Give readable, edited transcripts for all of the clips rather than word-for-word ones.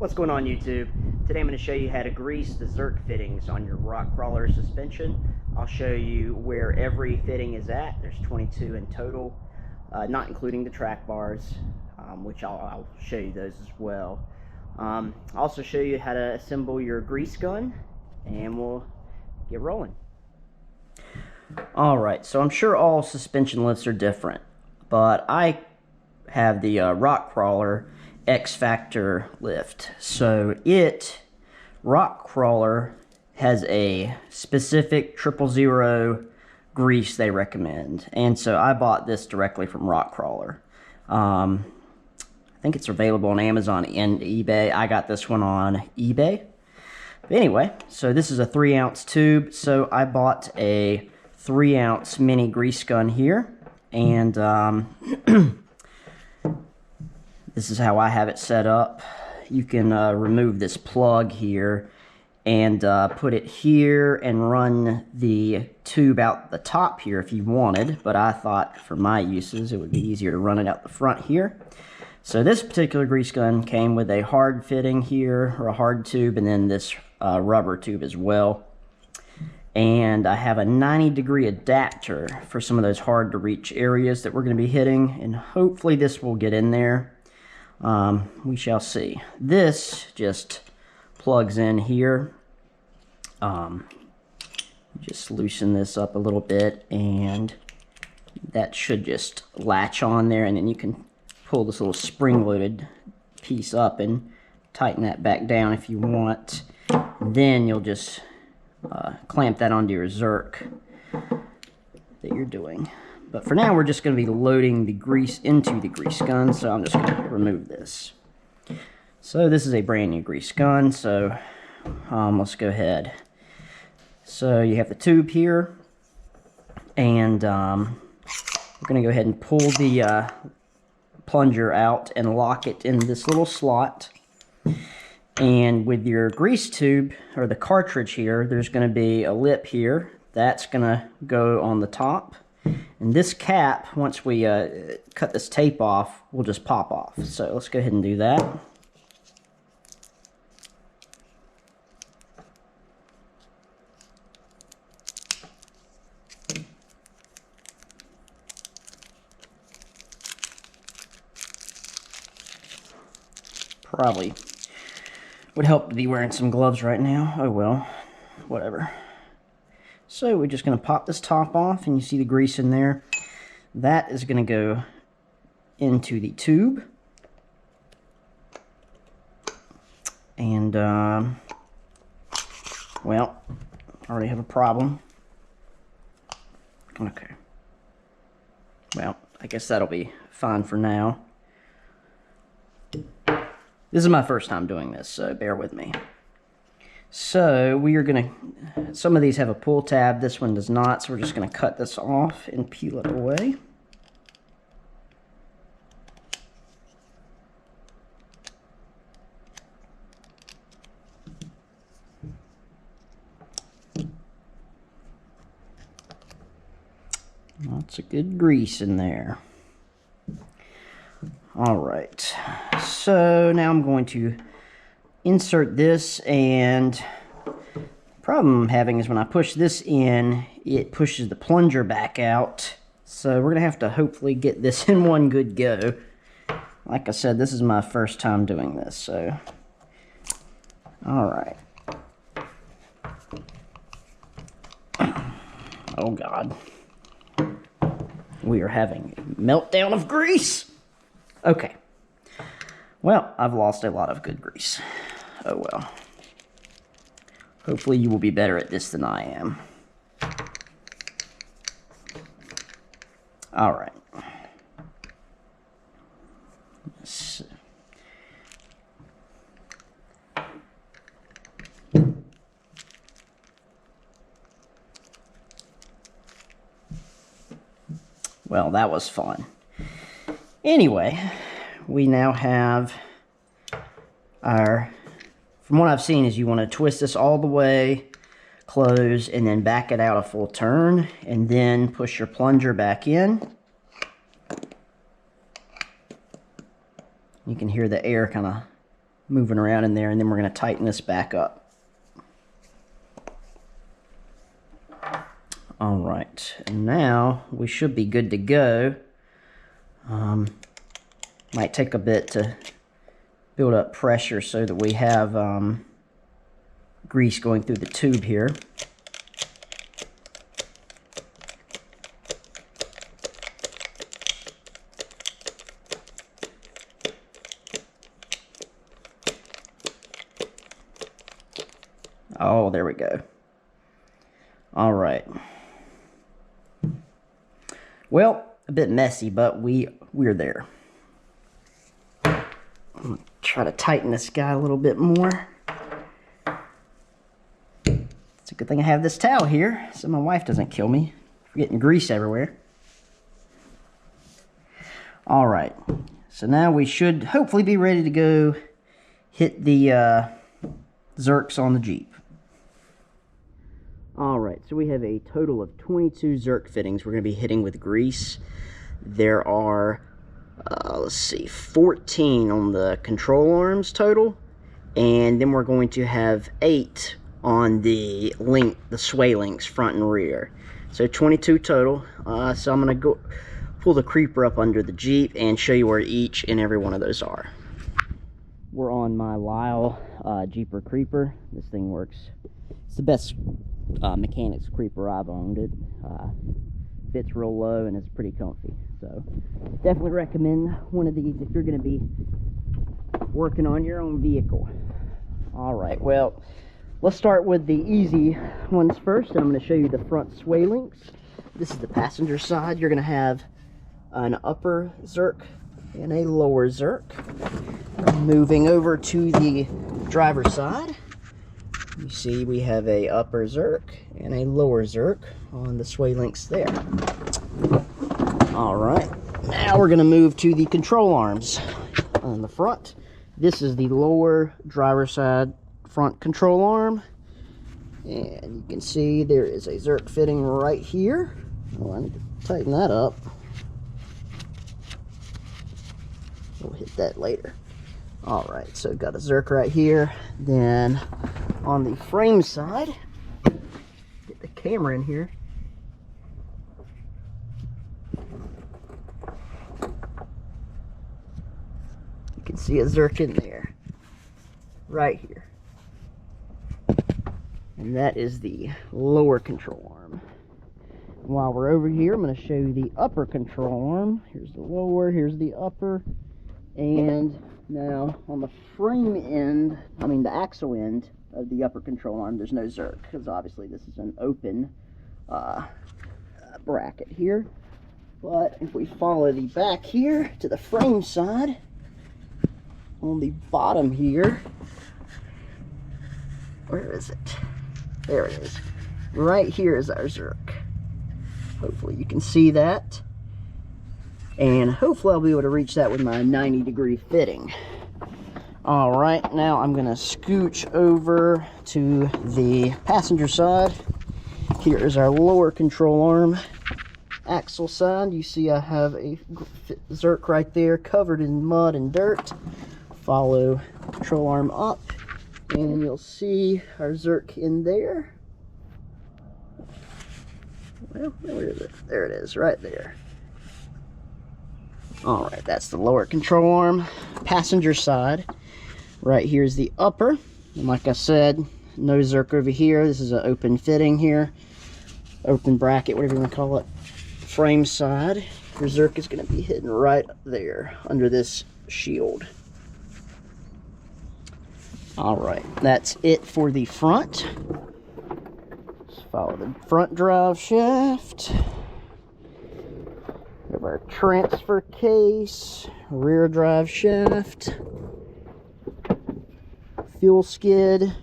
What's going on, YouTube? Today I'm going to show you how to grease the Zerk fittings on your Rock Krawler suspension. I'll show you where every fitting is at. There's 22 in total, not including the track bars, which I'll show you those as well. I'll also show you how to assemble your grease gun, and we'll get rolling. Alright, so I'm sure all suspension lifts are different, but I have the Rock Krawler X Factor lift. So Rock Krawler has a specific 000 grease they recommend, and so I bought this directly from Rock Krawler. I think it's available on Amazon and eBay. I got this one on eBay. But anyway, so this is a 3-ounce tube, so I bought a 3-ounce mini grease gun here, and this is how I have it set up. You can remove this plug here and put it here and run the tube out the top here if you wanted, but I thought for my uses it would be easier to run it out the front here. So this particular grease gun came with a hard fitting here, or a hard tube, and then this rubber tube as well. And I have a 90-degree adapter for some of those hard to reach areas that we're going to be hitting, and hopefully this will get in there. We shall see. This just plugs in here. Just loosen this up a little bit, and that should just latch on there, and then you can pull this little spring-loaded piece up and tighten that back down if you want. Then you'll just clamp that onto your Zerk that you're doing. But for now, we're just going to be loading the grease into the grease gun, so I'm just going to remove this. So this is a brand new grease gun, so let's go ahead. So you have the tube here, and we're going to go ahead and pull the plunger out and lock it in this little slot. And with your grease tube, or the cartridge here, there's going to be a lip here. That's going to go on the top. And this cap, once we cut this tape off, will just pop off. So let's go ahead and do that. Probably would help to be wearing some gloves right now. Oh well, whatever. So we're just going to pop this top off, and you see the grease in there. That is going to go into the tube. And, well, I already have a problem. Okay. Well, I guess that'll be fine for now. This is my first time doing this, so bear with me. So we are going to, some of these have a pull tab, this one does not, so we're just going to cut this off and peel it away. Lots of good grease in there. Alright, so now I'm going to insert this, and the problem I'm having is when I push this in, it pushes the plunger back out. So we're going to have to hopefully get this in one good go. Like I said, this is my first time doing this, so alright. Oh God. We are having a meltdown of grease. Okay. Well, I've lost a lot of good grease. Oh well. Hopefully you will be better at this than I am. Alright. So. Well, that was fun. Anyway, we now have our, from what I've seen, is you want to twist this all the way, close, and then back it out a full turn, and then push your plunger back in. You can hear the air kind of moving around in there, and then we're going to tighten this back up. All right, and now we should be good to go. Might take a bit to build up pressure so that we have grease going through the tube here. Oh, there we go. All right. Well, a bit messy, but we're there. I'm gonna try to tighten this guy a little bit more. It's a good thing I have this towel here so my wife doesn't kill me for getting grease everywhere. All right. So now we should hopefully be ready to go hit the Zerks on the Jeep. Alright, so we have a total of 22 Zerk fittings we're going to be hitting with grease. There are, let's see, 14 on the control arms total. And then we're going to have 8 on the sway links front and rear. So 22 total. So I'm going to go pull the creeper up under the Jeep and show you where each and every one of those are. We're on my Lyle Jeeper creeper. This thing works. It's the best mechanics creeper I've owned. It fits real low and it's pretty comfy, so definitely recommend one of these if you're going to be working on your own vehicle. All right, well, let's start with the easy ones first. I'm going to show you the front sway links. This is the passenger side. You're going to have an upper Zerk and a lower Zerk. Moving over to the driver's side, you see we have a upper Zerk and a lower Zerk on the sway links there. All right, now we're going to move to the control arms on the front. This is the lower driver's side front control arm, and you can see there is a Zerk fitting right here. Well, I need to tighten that up. We'll hit that later. All right, so got a Zerk right here. Then on the frame side, get the camera in here. You can see a Zerk in there, right here. And that is the lower control arm. While we're over here, I'm going to show you the upper control arm. Here's the lower, here's the upper. And now on the frame end, I mean the axle end of the upper control arm, there's no Zerk, because obviously this is an open bracket here. But if we follow the back here to the frame side, on the bottom here, where is it? There it is. Right here is our Zerk. Hopefully you can see that. And hopefully I'll be able to reach that with my 90-degree fitting. Alright, now I'm going to scooch over to the passenger side. Here is our lower control arm axle side. You see I have a Zerk right there covered in mud and dirt. Follow control arm up and you'll see our Zerk in there. Well, where is it? There it is, right there. Alright, that's the lower control arm. Passenger side. Right here is the upper. And like I said, no Zerk over here. This is an open fitting here. Open bracket, whatever you want to call it. Frame side. Your Zerk is going to be hidden right there under this shield. Alright, that's it for the front. Let's follow the front drive shaft. We have our transfer case, rear drive shaft, fuel skid,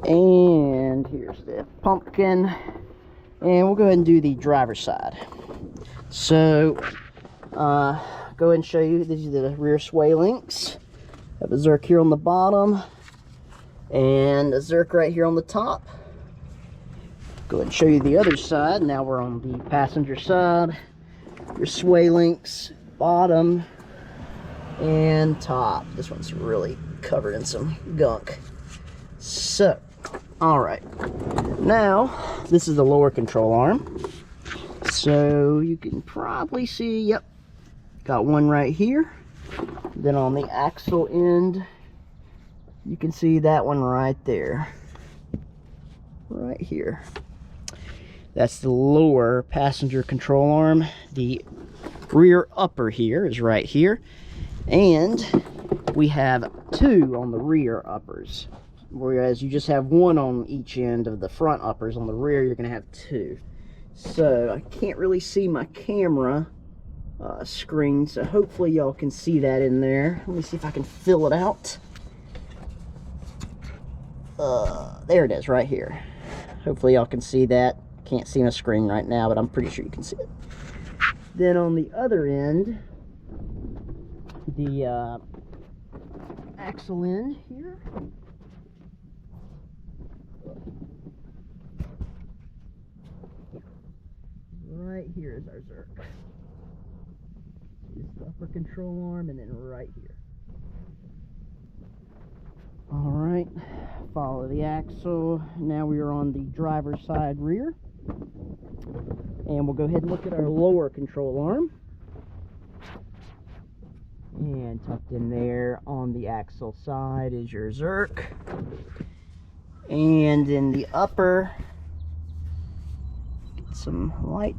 and here's the pumpkin. And we'll go ahead and do the driver's side. So, go ahead and show you, these are the rear sway links. Have a Zerk here on the bottom, and a Zerk right here on the top. Go ahead and show you the other side. Now we're on the passenger side. Your sway links, bottom, and top. This one's really covered in some gunk. So, all right. Now, this is the lower control arm. So you can probably see, yep, got one right here. Then on the axle end, you can see that one right there. Right here. That's the lower passenger control arm. The rear upper here is right here. And we have two on the rear uppers. Whereas you just have one on each end of the front uppers. On the rear, you're going to have two. So I can't really see my camera screen, so hopefully y'all can see that in there. Let me see if I can fill it out. There it is right here. Hopefully y'all can see that. Can't see my screen right now, but I'm pretty sure you can see it. Then on the other end, the axle end here. Right here is our Zerk. Just the upper control arm, and then right here. Alright, follow the axle. Now we are on the driver's side rear. And we'll go ahead and look at our lower control arm. And tucked in there on the axle side is your Zerk. And in the upper, get some light.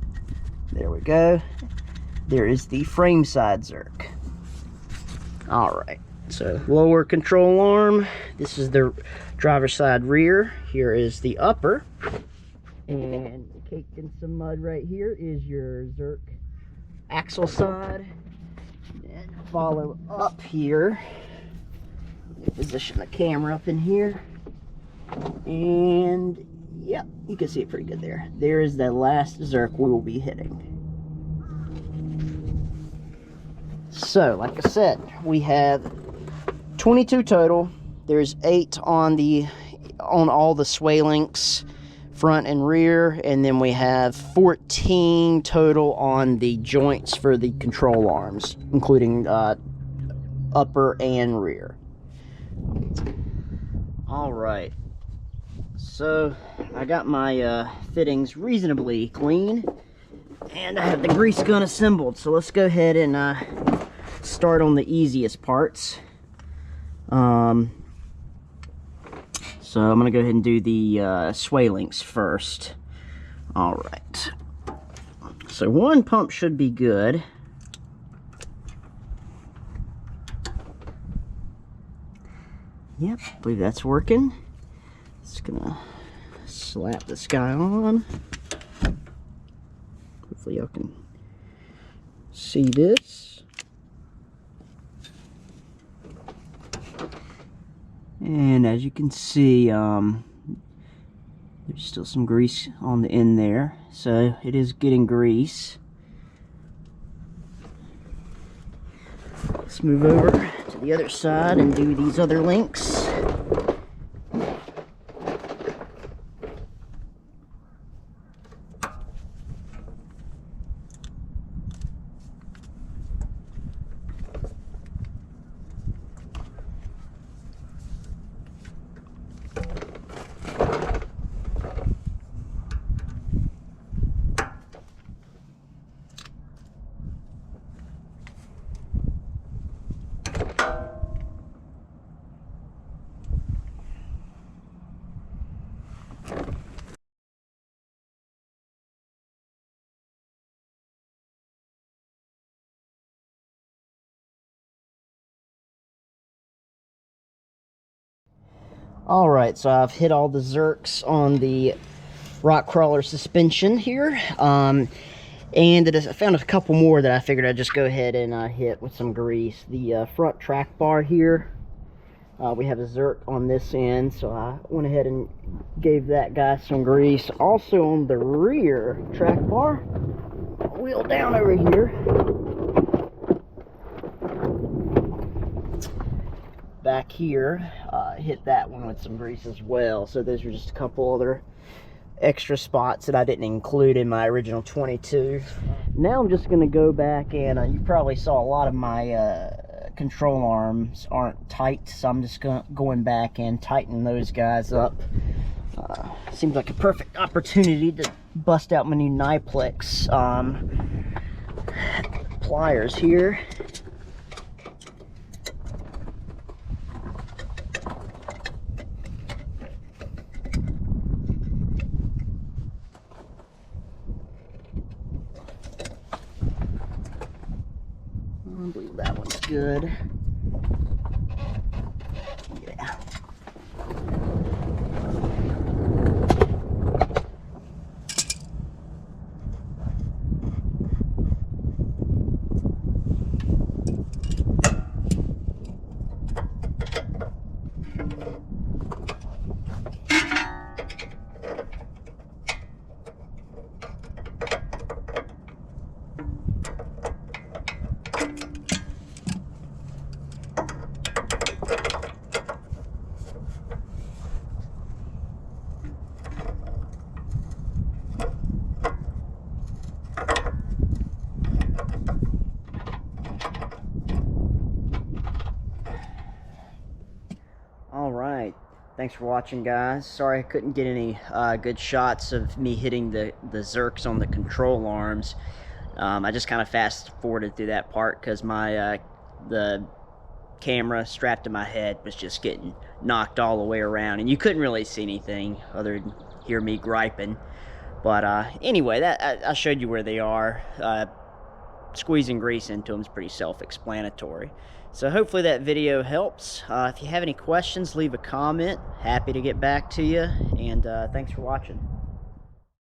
There we go. There is the frame side Zerk. Alright, so lower control arm. This is the driver's side rear. Here is the upper. And caked in some mud right here is your Zerk axle side. And follow up here. Position the camera up in here. And yep, you can see it pretty good there. There is the last Zerk we will be hitting. So, like I said, we have 22 total. There's 8 on all the sway links, front and rear, and then we have 14 total on the joints for the control arms, including upper and rear. All right. So I got my fittings reasonably clean, and I have the grease gun assembled. So let's go ahead and start on the easiest parts. So I'm gonna go ahead and do the sway links first. All right. So one pump should be good. Yep, I believe that's working. Just gonna slap this guy on. Hopefully y'all can see this. And as you can see, there's still some grease on the end there, so it is getting grease. Let's move over to the other side and do these other links. Alright, so I've hit all the Zerks on the Rock Krawler suspension here. And I found a couple more that I figured I'd just go ahead and hit with some grease. The front track bar here, we have a Zerk on this end, so I went ahead and gave that guy some grease. Also on the rear track bar, wheel down over here. Back here, hit that one with some grease as well. So those are just a couple other extra spots that I didn't include in my original 22. Now I'm just going to go back and you probably saw a lot of my control arms aren't tight, so I'm just going back and tightening those guys up. Seems like a perfect opportunity to bust out my new Niplex pliers here. I believe that one's good. Yeah. Alright, thanks for watching, guys. Sorry I couldn't get any good shots of me hitting the zerks on the control arms. I just kind of fast forwarded through that part because my the camera strapped to my head was just getting knocked all the way around, and you couldn't really see anything other than hear me griping. But anyway, that I showed you where they are. Squeezing grease into them is pretty self-explanatory. So hopefully that video helps. If you have any questions, leave a comment. Happy to get back to you, and thanks for watching.